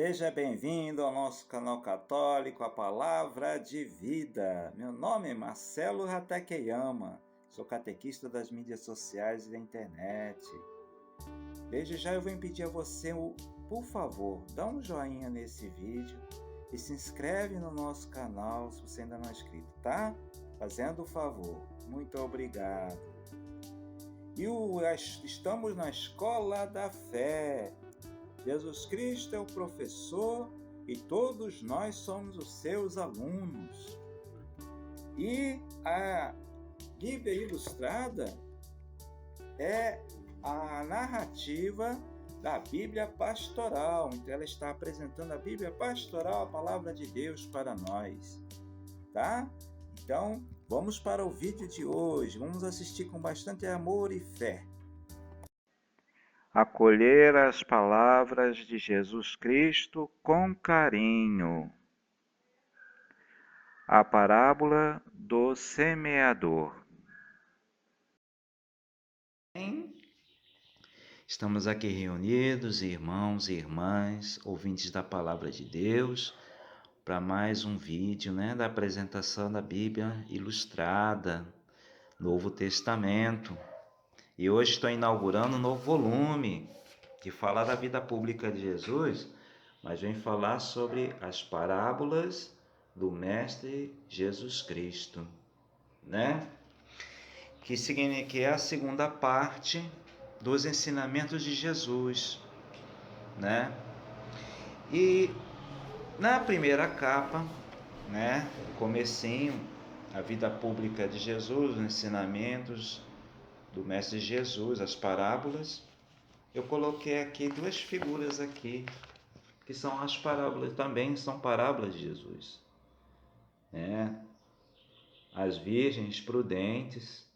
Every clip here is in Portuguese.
Seja bem-vindo ao nosso canal católico, a Palavra de Vida. Meu nome é Marcelo Hatakeyama, sou catequista das mídias sociais e da internet. Desde já eu vou pedir a você, por favor, dá um joinha nesse vídeo e se inscreve no nosso canal se você ainda não é inscrito, tá? Fazendo o favor. Muito obrigado. Estamos na Escola da Fé. Jesus Cristo é o professor e todos nós somos os seus alunos. E a Bíblia Ilustrada é a narrativa da Bíblia Pastoral. Então ela está apresentando a Bíblia Pastoral, a Palavra de Deus para nós, tá? Então vamos para o vídeo de hoje. Vamos assistir com bastante amor e fé. Acolher as palavras de Jesus Cristo com carinho. A parábola do semeador. Estamos aqui reunidos, irmãos e irmãs, ouvintes da Palavra de Deus, para mais um vídeo, da apresentação da Bíblia Ilustrada, Novo Testamento. E hoje estou inaugurando um novo volume que fala da vida pública de Jesus, mas vem falar sobre as parábolas do Mestre Jesus Cristo, que é a segunda parte dos ensinamentos de Jesus, E na primeira capa, comecinho, a vida pública de Jesus, os ensinamentos do Mestre Jesus, as parábolas, eu coloquei aqui duas figuras aqui, que são as parábolas, também são parábolas de Jesus. As virgens prudentes,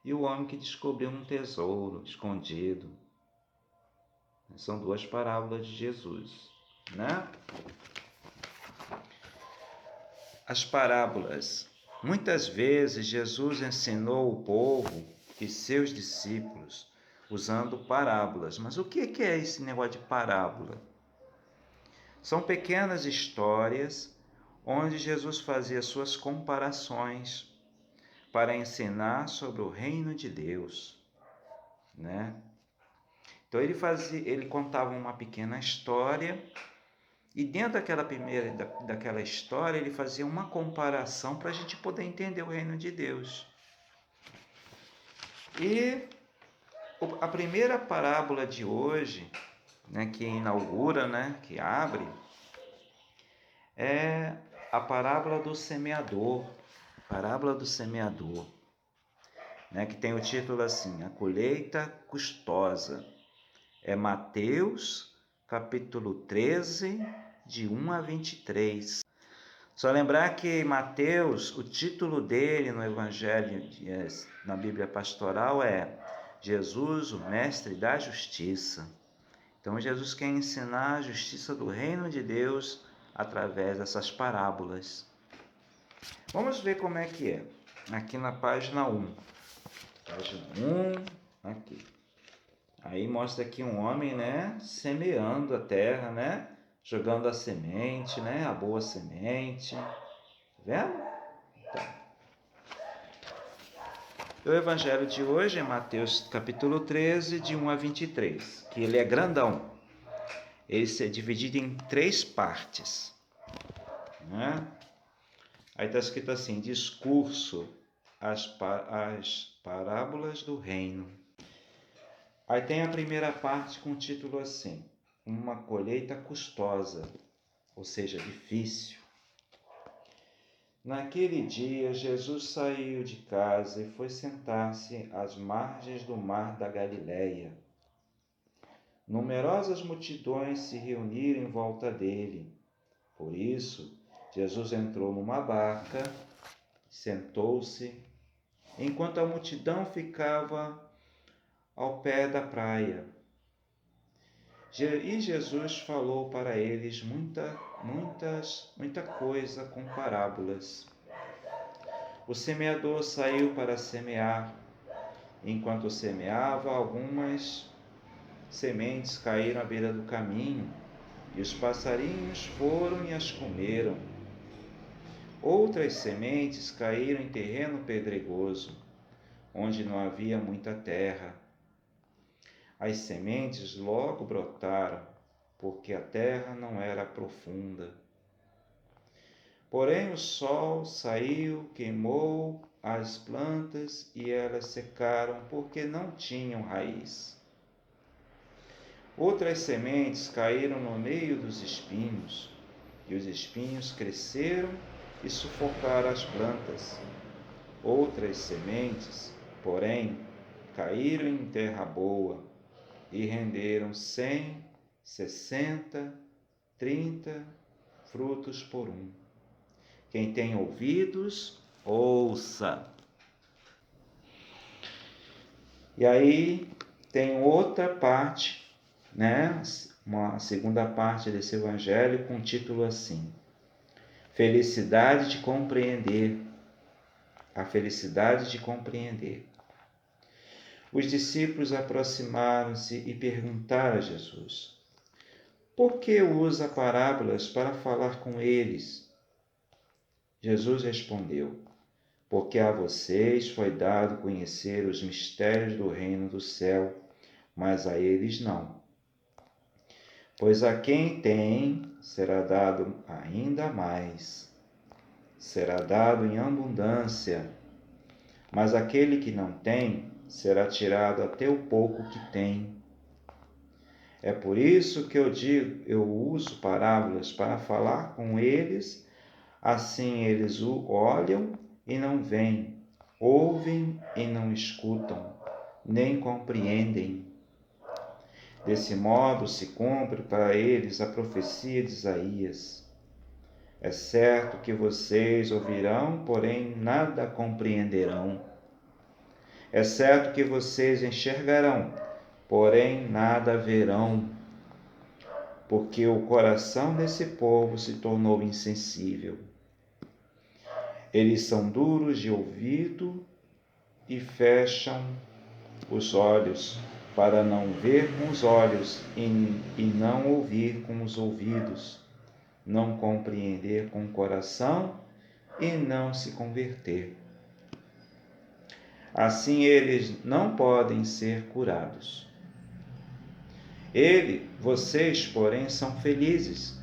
e o homem que descobriu um tesouro escondido. São duas parábolas de Jesus, As parábolas. Muitas vezes Jesus ensinou o povo e seus discípulos usando parábolas. Mas o que é esse negócio de parábola? São pequenas histórias onde Jesus fazia suas comparações para ensinar sobre o reino de Deus, Então ele contava uma pequena história e dentro daquela história ele fazia uma comparação para a gente poder entender o reino de Deus. E a primeira parábola de hoje, que inaugura, que abre, é a parábola do semeador. Parábola do semeador, que tem o título assim, a colheita custosa. É Mateus, capítulo 13, de 1 a 23. Só lembrar que Mateus, o título dele no Evangelho, na Bíblia Pastoral, é Jesus, o Mestre da Justiça. Então, Jesus quer ensinar a justiça do reino de Deus através dessas parábolas. Vamos ver como é que é. Aqui na página 1. Página 1, aqui. Aí mostra aqui um homem, semeando a terra, jogando a semente, a boa semente. Tá vendo? Então, o evangelho de hoje é Mateus capítulo 13, de 1 a 23, que ele é grandão. Ele é dividido em 3 partes. Aí está escrito assim, discurso, as parábolas do reino. Aí tem a primeira parte com o título assim, uma colheita custosa, ou seja, difícil. Naquele dia, Jesus saiu de casa e foi sentar-se às margens do mar da Galileia. Numerosas multidões se reuniram em volta dele. Por isso, Jesus entrou numa barca, sentou-se, enquanto a multidão ficava ao pé da praia. E Jesus falou para eles muita coisa com parábolas. O semeador saiu para semear. Enquanto semeava, algumas sementes caíram à beira do caminho e os passarinhos foram e as comeram. Outras sementes caíram em terreno pedregoso, onde não havia muita terra. As sementes logo brotaram, porque a terra não era profunda. Porém o sol saiu, queimou as plantas e elas secaram, porque não tinham raiz. Outras sementes caíram no meio dos espinhos, e os espinhos cresceram e sufocaram as plantas. Outras sementes, porém, caíram em terra boa e renderam 100, 60, 30 frutos por um. Quem tem ouvidos, ouça. E aí tem outra parte, né? Uma segunda parte desse evangelho com o título assim: Felicidade de compreender. A felicidade de compreender. Os discípulos aproximaram-se e perguntaram a Jesus: por que usa parábolas para falar com eles? Jesus respondeu: porque a vocês foi dado conhecer os mistérios do reino do céu, mas a eles não. Pois a quem tem será dado ainda mais, será dado em abundância, mas aquele que não tem será tirado até o pouco que tem. É por isso que eu uso parábolas para falar com eles, assim eles o olham e não veem, ouvem e não escutam, nem compreendem. Desse modo se cumpre para eles a profecia de Isaías. É certo que vocês ouvirão, porém nada compreenderão. É certo que vocês enxergarão, porém nada verão, porque o coração desse povo se tornou insensível. Eles são duros de ouvido e fecham os olhos, para não ver com os olhos e não ouvir com os ouvidos, não compreender com o coração e não se converter. Assim eles não podem ser curados. Vocês, porém, são felizes,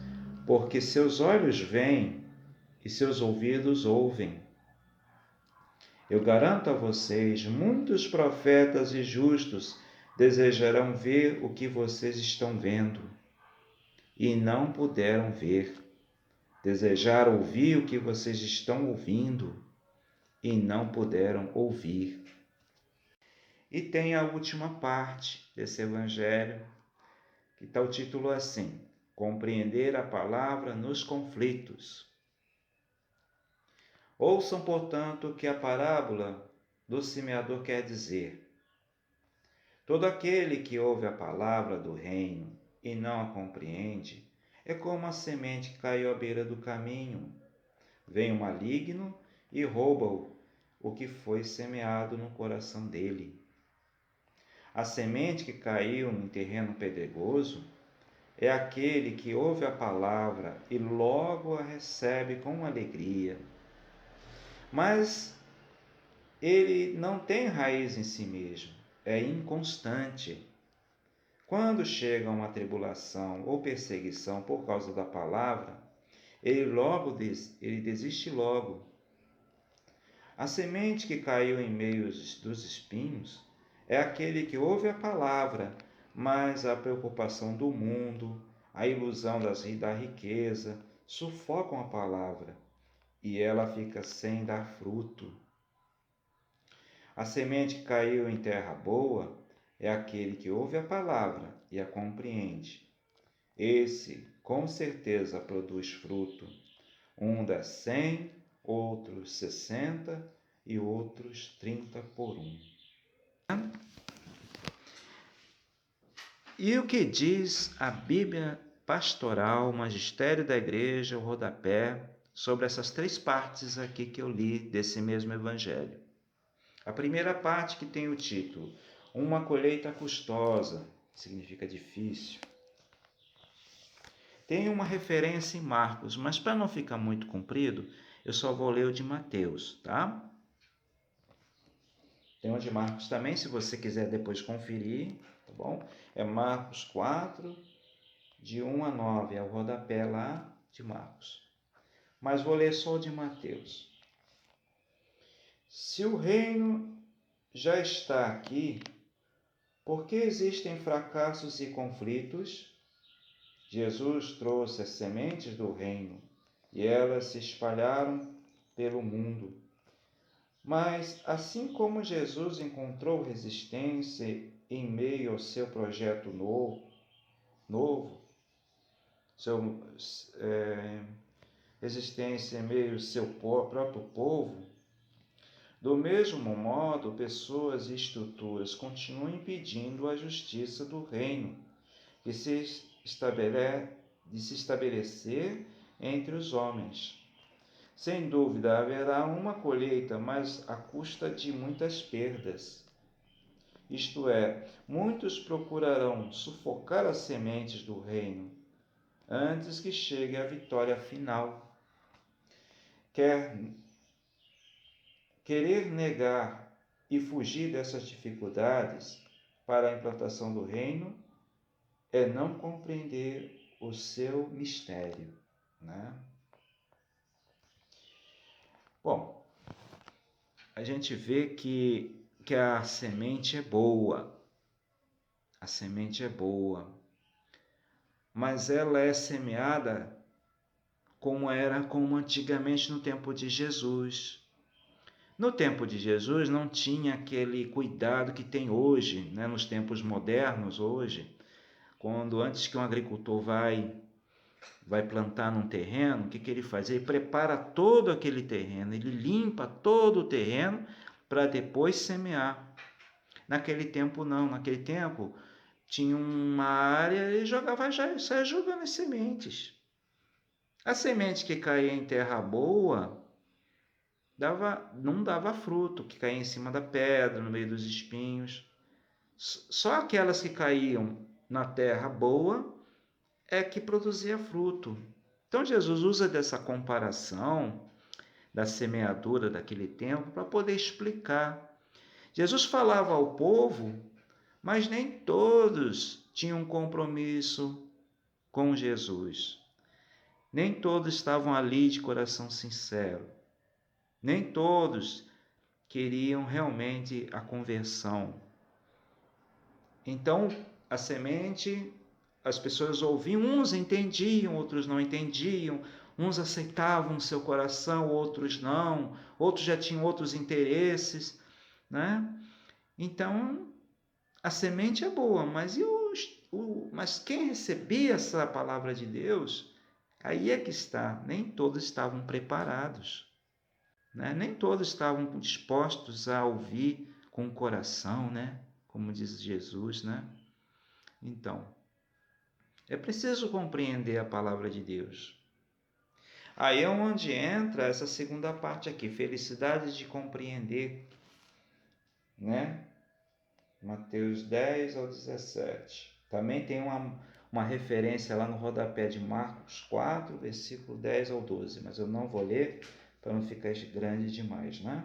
porque seus olhos veem e seus ouvidos ouvem. Eu garanto a vocês, muitos profetas e justos desejarão ver o que vocês estão vendo e não puderam ver. Desejaram ouvir o que vocês estão ouvindo e não puderam ouvir. E tem a última parte desse evangelho, que está o título assim: Compreender a palavra nos conflitos. Ouçam, portanto, o que a parábola do semeador quer dizer. Todo aquele que ouve a palavra do reino e não a compreende é como a semente que caiu à beira do caminho. Vem o maligno e rouba o que foi semeado no coração dele. A semente que caiu em terreno pedregoso é aquele que ouve a palavra e logo a recebe com alegria. Mas ele não tem raiz em si mesmo, é inconstante. Quando chega uma tribulação ou perseguição por causa da palavra, ele desiste logo. A semente que caiu em meio dos espinhos é aquele que ouve a palavra, mas a preocupação do mundo, a ilusão da riqueza, sufocam a palavra e ela fica sem dar fruto. A semente que caiu em terra boa é aquele que ouve a palavra e a compreende. Esse, com certeza, produz fruto. Um dá 100, outros 60 e outros 30 por um. E o que diz a Bíblia Pastoral, Magistério da Igreja, o rodapé, sobre essas três partes aqui que eu li desse mesmo evangelho? A primeira parte, que tem o título Uma colheita custosa, significa difícil. Tem uma referência em Marcos, mas para não ficar muito comprido, eu só vou ler o de Mateus, tá? Tem o de Marcos também, se você quiser depois conferir, tá bom? É Marcos 4, de 1 a 9, é o rodapé lá de Marcos. Mas vou ler só o de Mateus. Se o reino já está aqui, por que existem fracassos e conflitos? Jesus trouxe as sementes do reino e elas se espalharam pelo mundo. Mas, assim como Jesus encontrou resistência em meio ao seu projeto resistência em meio ao seu próprio povo, do mesmo modo, pessoas e estruturas continuam impedindo a justiça do reino de se estabelecer entre os homens. Sem dúvida, haverá uma colheita, mas à custa de muitas perdas. Isto é, muitos procurarão sufocar as sementes do reino antes que chegue a vitória final. Querer negar e fugir dessas dificuldades para a implantação do reino é não compreender o seu mistério, né? Bom, a gente vê que a semente é boa. A semente é boa, mas ela é semeada como antigamente no tempo de Jesus. No tempo de Jesus não tinha aquele cuidado que tem hoje, né? Nos tempos modernos hoje, quando antes que um agricultor vai plantar num terreno, o que ele faz? Ele prepara todo aquele terreno, ele limpa todo o terreno para depois semear. Naquele tempo não, naquele tempo tinha uma área e saia jogando as sementes. A semente que caía em terra boa não dava fruto, que caía em cima da pedra, no meio dos espinhos. Só aquelas que caíam na terra boa é que produzia fruto. Então Jesus usa dessa comparação da semeadura daquele tempo para poder explicar. Jesus falava ao povo, mas nem todos tinham compromisso com Jesus. Nem todos estavam ali de coração sincero. Nem todos queriam realmente a conversão. Então, a semente, as pessoas ouviam, uns entendiam, outros não entendiam, uns aceitavam no seu coração, outros não, outros já tinham outros interesses, né? Então, a semente é boa, mas quem recebia essa palavra de Deus, aí é que está, nem todos estavam preparados, né? Nem todos estavam dispostos a ouvir com o coração, né? Como diz Jesus, né? Então, é preciso compreender a palavra de Deus. Aí é onde entra essa segunda parte aqui, felicidade de compreender, né? Mateus 10 ao 17. Também tem uma referência lá no rodapé de Marcos 4, versículo 10 ao 12, mas eu não vou ler para não ficar grande demais, né?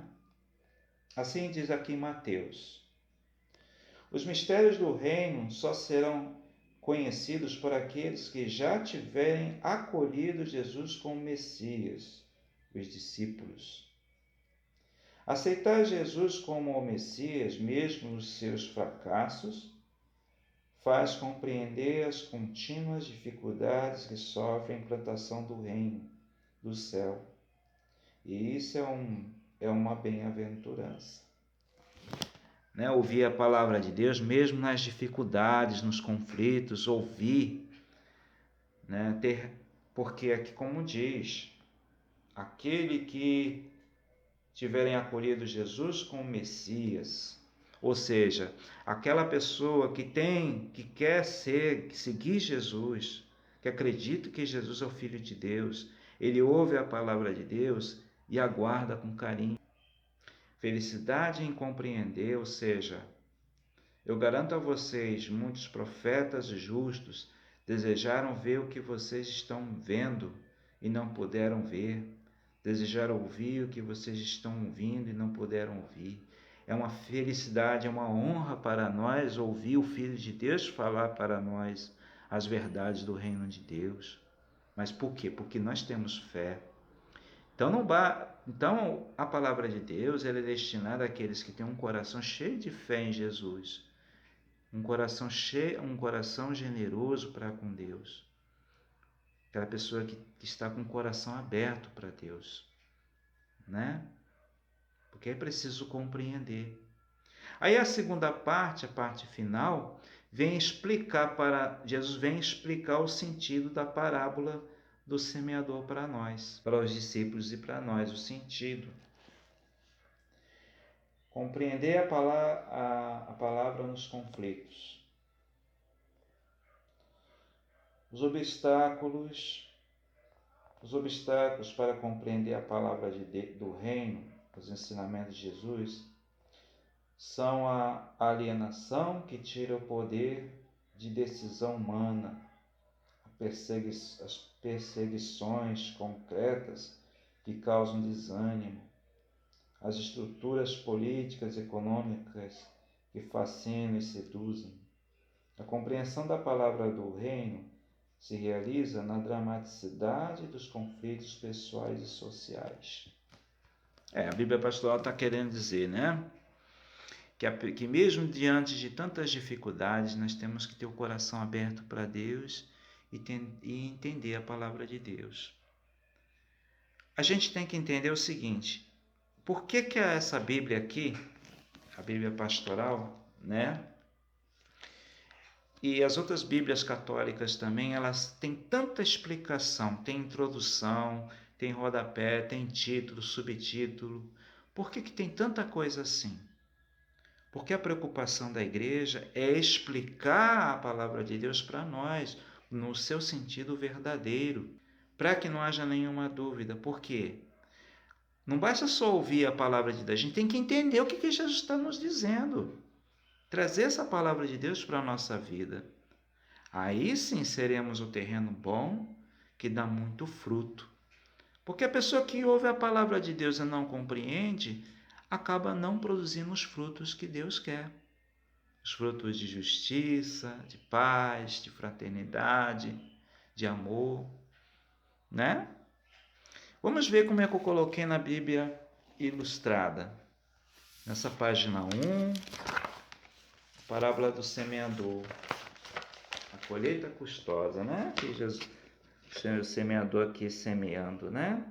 Assim diz aqui em Mateus: os mistérios do reino só serão conhecidos por aqueles que já tiverem acolhido Jesus como Messias, os discípulos. Aceitar Jesus como o Messias, mesmo nos seus fracassos, faz compreender as contínuas dificuldades que sofre a implantação do reino do céu. E isso é uma bem-aventurança. Né? Ouvir a palavra de Deus, mesmo nas dificuldades, nos conflitos, ouvir, né? Porque aqui, como diz, aquele que tiverem acolhido Jesus como Messias, ou seja, aquela pessoa que quer seguir Jesus, que acredita que Jesus é o Filho de Deus, ele ouve a palavra de Deus e aguarda com carinho. Felicidade em compreender, ou seja, eu garanto a vocês, muitos profetas justos Desejaram ver o que vocês estão vendo e não puderam ver. Desejaram ouvir o que vocês estão ouvindo e não puderam ouvir. É uma felicidade, é uma honra para nós ouvir o Filho de Deus falar para nós as verdades do reino de Deus. Mas por quê? Porque nós temos fé. Então a palavra de Deus ela é destinada àqueles que têm um coração cheio de fé em Jesus. Um coração generoso para com Deus. Aquela pessoa que está com o coração aberto para Deus, né? Porque é preciso compreender. Aí a segunda parte, a parte final, Jesus vem explicar o sentido da parábola do semeador para nós, para os discípulos e para nós, o sentido. Compreender a palavra nos conflitos. Os obstáculos para compreender a palavra do reino, os ensinamentos de Jesus, são a alienação que tira o poder de decisão humana, as perseguições concretas que causam desânimo, as estruturas políticas e econômicas que fascinam e seduzem. A compreensão da palavra do reino se realiza na dramaticidade dos conflitos pessoais e sociais. A Bíblia Pastoral está querendo dizer, né? Que mesmo diante de tantas dificuldades, nós temos que ter o coração aberto para Deus e entender a palavra de Deus. A gente tem que entender o seguinte, por que essa Bíblia aqui, a Bíblia Pastoral, né? E as outras Bíblias católicas também, elas têm tanta explicação, tem introdução, tem rodapé, tem título, subtítulo. Por que tem tanta coisa assim? Porque a preocupação da igreja é explicar a palavra de Deus para nós, no seu sentido verdadeiro, para que não haja nenhuma dúvida. Por quê? Não basta só ouvir a palavra de Deus, a gente tem que entender o que Jesus está nos dizendo. Trazer essa palavra de Deus para a nossa vida. Aí sim seremos o terreno bom que dá muito fruto. Porque a pessoa que ouve a palavra de Deus e não compreende, acaba não produzindo os frutos que Deus quer. Os frutos de justiça, de paz, de fraternidade, de amor, né? Vamos ver como é que eu coloquei na Bíblia Ilustrada. Nessa página 1, parábola do semeador. A colheita custosa, né? Que Jesus, o semeador aqui semeando, né?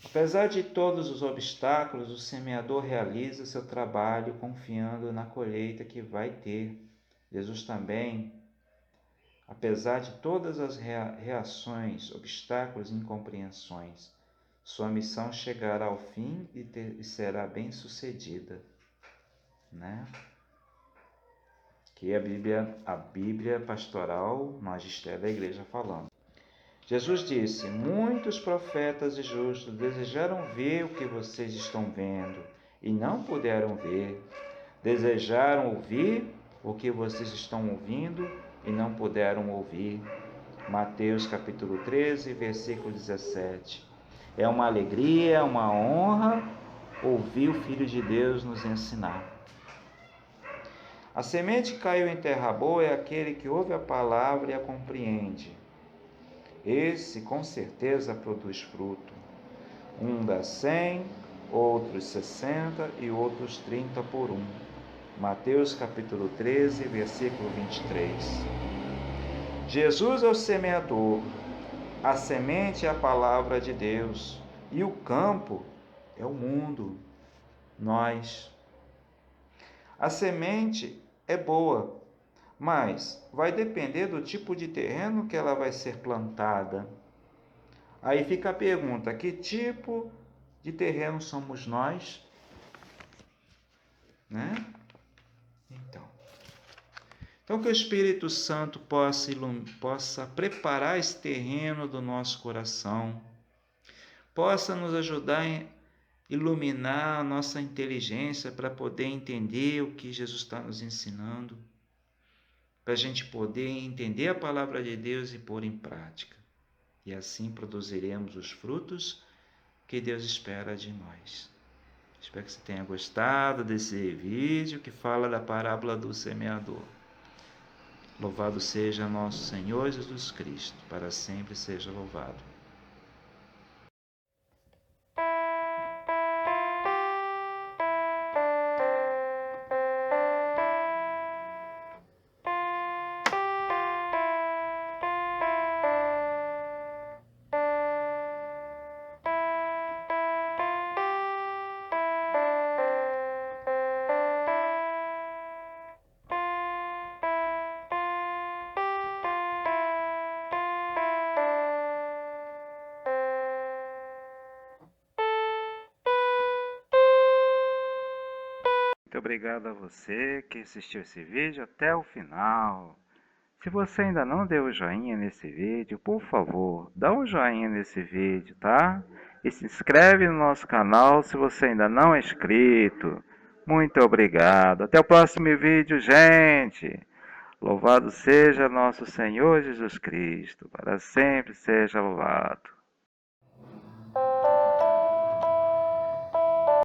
Apesar de todos os obstáculos, o semeador realiza seu trabalho confiando na colheita que vai ter. Jesus também, apesar de todas as reações, obstáculos e incompreensões, sua missão chegará ao fim e será bem sucedida, né? Que é a Bíblia Pastoral, Magistério da Igreja falando. Jesus disse, muitos profetas e justos desejaram ver o que vocês estão vendo e não puderam ver. Desejaram ouvir o que vocês estão ouvindo e não puderam ouvir. Mateus capítulo 13, versículo 17. É uma alegria, uma honra ouvir o Filho de Deus nos ensinar. A semente que caiu em terra boa é aquele que ouve a palavra e a compreende. Esse, com certeza, produz fruto. Um dá 100, outros 60 e outros 30 por um. Mateus capítulo 13, versículo 23. Jesus é o semeador. A semente é a palavra de Deus. E o campo é o mundo, nós. A semente é boa, mas vai depender do tipo de terreno que ela vai ser plantada. Aí fica a pergunta, que tipo de terreno somos nós? Né? Então que o Espírito Santo possa preparar esse terreno do nosso coração, possa nos ajudar a iluminar a nossa inteligência para poder entender o que Jesus está nos ensinando. para a gente poder entender a palavra de Deus e pôr em prática. E assim produziremos os frutos que Deus espera de nós. Espero que você tenha gostado desse vídeo que fala da parábola do semeador. Louvado seja nosso Senhor Jesus Cristo, para sempre seja louvado. Muito obrigado a você que assistiu esse vídeo até o final. Se você ainda não deu o joinha nesse vídeo, por favor, dá um joinha nesse vídeo, tá? E se inscreve no nosso canal se você ainda não é inscrito. Muito obrigado. Até o próximo vídeo, gente. Louvado seja nosso Senhor Jesus Cristo, para sempre seja louvado.